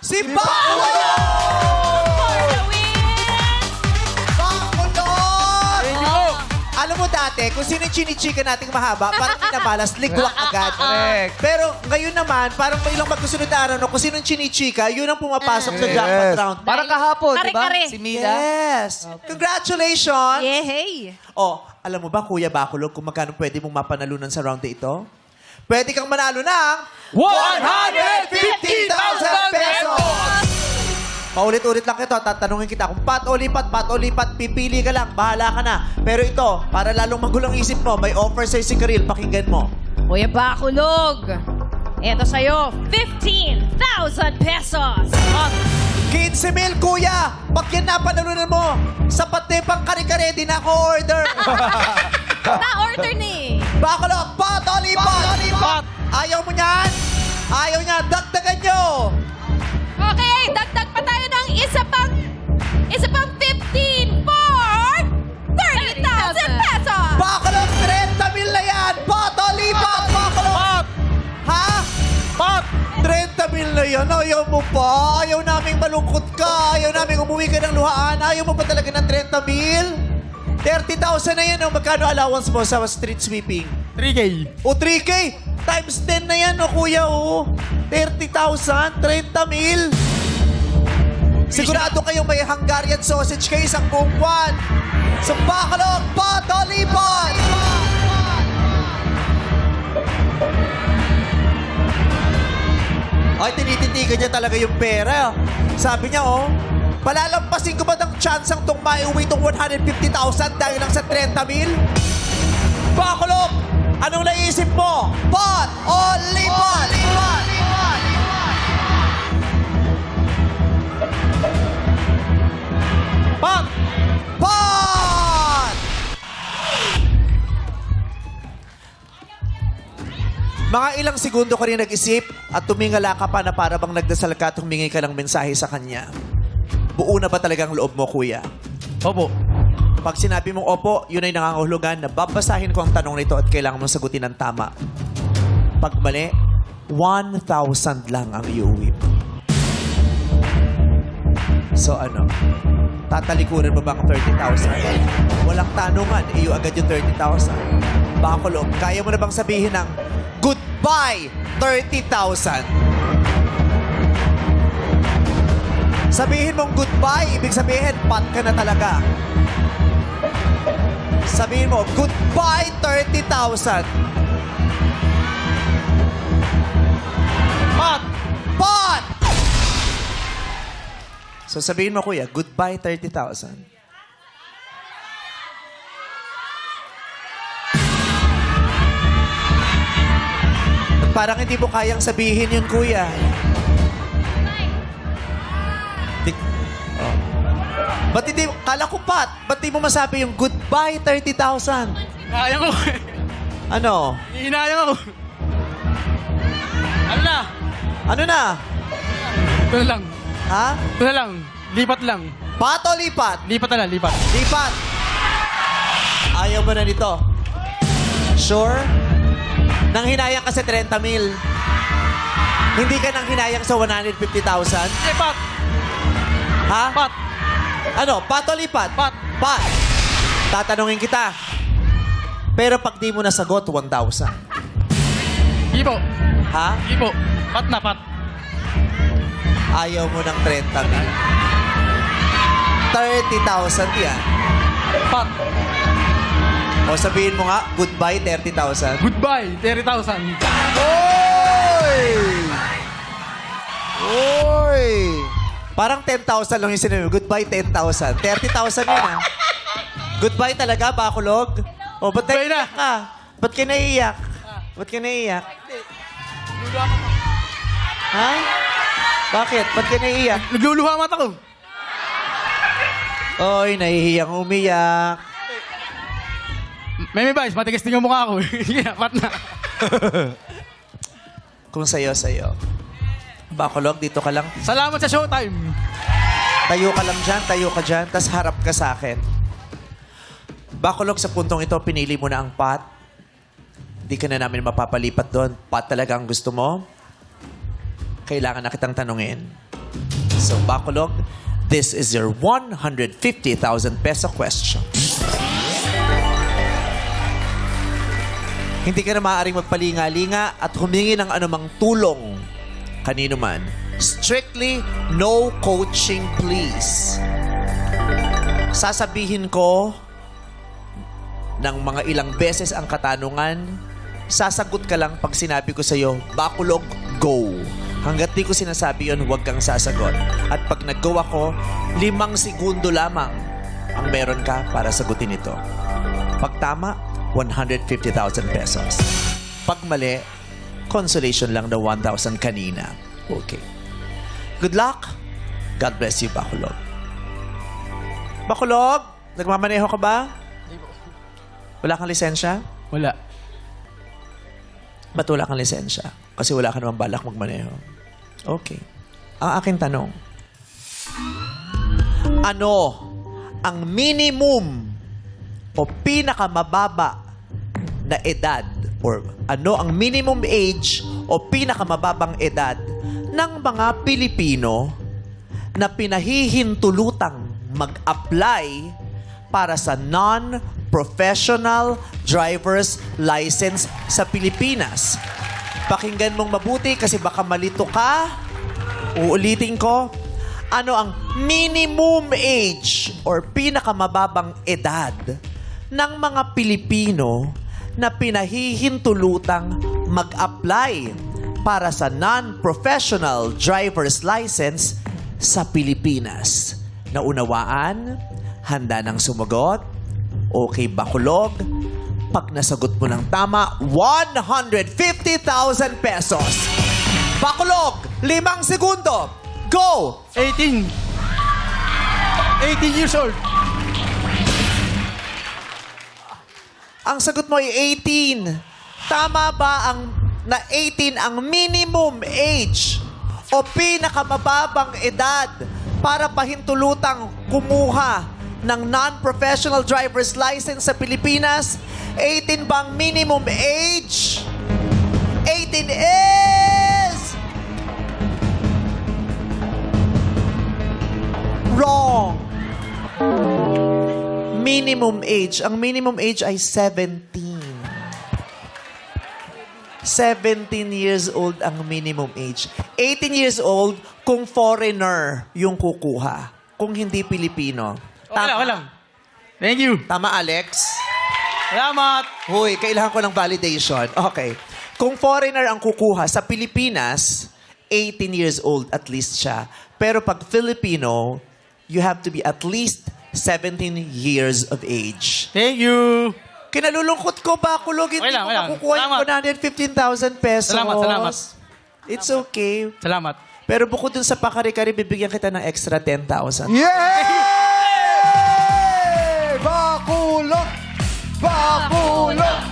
Si Bakulog! For the win! Bakulog! Thank you po. Alam mo dati, kung sino yung chinichika nating mahaba, parang kinabalas, ligwak agad. Correct. Pero ngayon naman, parang may ilang magkasunod na araw, no? Kung sino yung chinichika, yun ang pumapasok sa jackpot round. Parang kahapon, di ba? Kare-kare. Si Mida. Yes! Congratulations! Yay! Oh, alam mo ba, Kuya Bakulog, kung magkano pwede mong mapanalunan sa round na ito? Pwede kang manalo ng 150,000 pesos! Paulit-ulit lang ito, tatanungin kita kung pat o lipat, pipili ka lang, bahala ka na. Pero ito, para lalong magulang isip mo, may offer sa'yo si Karil, pakinggan mo. Kuya Bakulog, eto sa'yo, 15,000 pesos! 15,000, Kuya! Pag yan napanalunan mo, sapat na yung pang kare-kare, di na ako order. Na-order ni. Bakulog, pat o lipat! Ayaw mo niyan? Ayaw niya, dagdagan nyo! Okay, dagdag pa tayo ng isa pang 15 for 30,000 pesos! Bakulog, 30,000 na yan! Pat o lipat, Bakulog! Ha? Pat! 30,000 na yan. Ayaw mo pa. Ayaw naming malungkot ka. Ayaw naming umuwi ka ng luhaan. Ayaw mo ba talaga ng 30,000? 30,000 na yan. Oh. Magkano allowance mo sa street sweeping? 3K. O 3K? Times 10 na yan, oh, kuya. Oh. 30,000, 30,000. Sigurado kayong may Hungarian sausage kayo isang buong buwan. Sa Bacolod, Patolipan! Ay, tinititigan niya talaga yung pera. Sabi niya, oh, palalampasin ko ba ng chance ang itong maiuwi itong 150,000 dahil lang sa 30,000? Bacolod, anong naisip mo? Pot o lipat? Pat! Pot! Mga ilang segundo ka rin nag-isip at tumingala ka pa na para bang nagdasal ka at humingi ka ng mensahe sa kanya. Buo na ba talagang loob mo, kuya? Opo. Pag sinabi mong opo, yun ay nangangahulugan na babasahin ko ang tanong nito at kailangan mong sagutin ng tama. Pag mali, 1,000 lang ang iuwi mo. So ano? Tatalikuran mo ba ang 30,000? Walang tanungan, iyo agad yung 30,000. Bacolod, kaya mo na bang sabihin ng goodbye 30,000? Sabihin mong goodbye, ibig sabihin, pat ka na talaga. Sabihin mo, goodbye 30,000. Pat! Pot! So sabihin mo, kuya, goodbye 30,000. Parang hindi mo kayang sabihin yun, kuya. Oh. Ba't hindi, kala ko pat, ba't di mo masabi yung goodbye 30,000? Hinayang ako. Ano? Hinayang ako. Ano na? Ano na? Ito na lang. Ha? Ito na lang. Lipat lang. Pat o lipat? Lipat na lang, lipat. Lipat! Ayaw mo na nito. Sure? Nang hinayang ka sa 30,000. Hindi ka nang hinayang sa 150,000? Eh, Pat! Ha? Pat! Ano? Pat o lipat? Pat! Pat! Tatanungin kita. Pero pag di mo nasagot, 1,000. Hindi po. Ha? Hindi po. Pat na, Pat. Ayaw mo ng 30,000. 30,000 yan. Pat. O sabihin mo nga, goodbye 30,000. Goodbye, 30,000. Oy! Oy! Parang 10,000 lang yung sinabi. Goodbye 10,000. 30,000 yun, ha? Goodbye talaga, Bacolod? O, ba't Goodbye naiiyak ka? Ba't ka naiiyak? Ba't ka naiiyak? Ha? Bakit? Ba't ka naiiyak? Nagluluha mata ko. Oy, nahihiyang umiyak. May Vice, matigas din yung mukha ko. Sige na, Pat na. Kung sa'yo. Bacolod, dito ka lang. Salamat sa showtime. Tayo ka lang dyan, tayo ka dyan, tas harap ka sa akin. Bacolod, sa puntong ito, pinili mo na ang pat. Hindi ka na namin mapapalipat doon. Pat talaga ang gusto mo? Kailangan na kitang tanungin. So, Bacolod, this is your 150,000 peso question. Hindi ka na maaaring magpalinga-linga at humingi ng anumang tulong kanino man. Strictly, no coaching, please. Sasabihin ko ng mga ilang beses ang katanungan, sasagot ka lang pag sinabi ko sa'yo, Bacolod, go. Hanggat di ko sinasabi yun, huwag kang sasagot. At pag nag-go ako, 5 segundo lamang ang meron ka para sagutin ito. Pag tama, 150,000 pesos. Pag mali, consolation lang na 1,000 kanina. Okay. Good luck. God bless you, Bacolod. Bacolod, nagmamaneho ka ba? Wala kang lisensya? Wala. Ba't wala kang lisensya? Kasi wala ka naman balak magmaneho. Okay. Ang aking tanong, ano ang minimum o pinakamababa na edad or ano ang minimum age o pinakamababang edad ng mga Pilipino na pinahihintulutang mag-apply para sa non-professional driver's license sa Pilipinas? Pakinggan mong mabuti kasi baka malito ka. Uulitin ko. Ano ang minimum age or pinakamababang edad ng mga Pilipino na pinahihintulutang mag-apply para sa non-professional driver's license sa Pilipinas? Naunawaan? Handa nang sumagot? Okay, Bacolod. Pag nasagot mo ng tama, 150,000 pesos. Bacolod, 5 segundo. Go! 18 years old. Ang sagot mo ay 18. Tama ba ang na 18 ang minimum age o pinakamababang edad para pahintulutang kumuha ng non-professional driver's license sa Pilipinas? 18 bang minimum age? 18 is... wrong. Minimum age. Ang minimum age ay 17. 17 years old ang minimum age. 18 years old kung foreigner yung kukuha. Kung hindi Pilipino. Okay lang. Thank you. Tama, Alex? Salamat. Hoy, kailangan ko ng validation. Okay. Kung foreigner ang kukuha sa Pilipinas, 18 years old at least siya. Pero pag Filipino, you have to be at least 17 years of age. Thank you. Kinalulungkot ko, Bacolod. Hindi Okay lang, ko okay lang. makukuha yung 115,000 pesos. Salamat. It's okay. Salamat. Pero bukod dun sa pakari-kari, bibigyan kita ng extra 10,000. Yeah! Bacolod! Bacolod!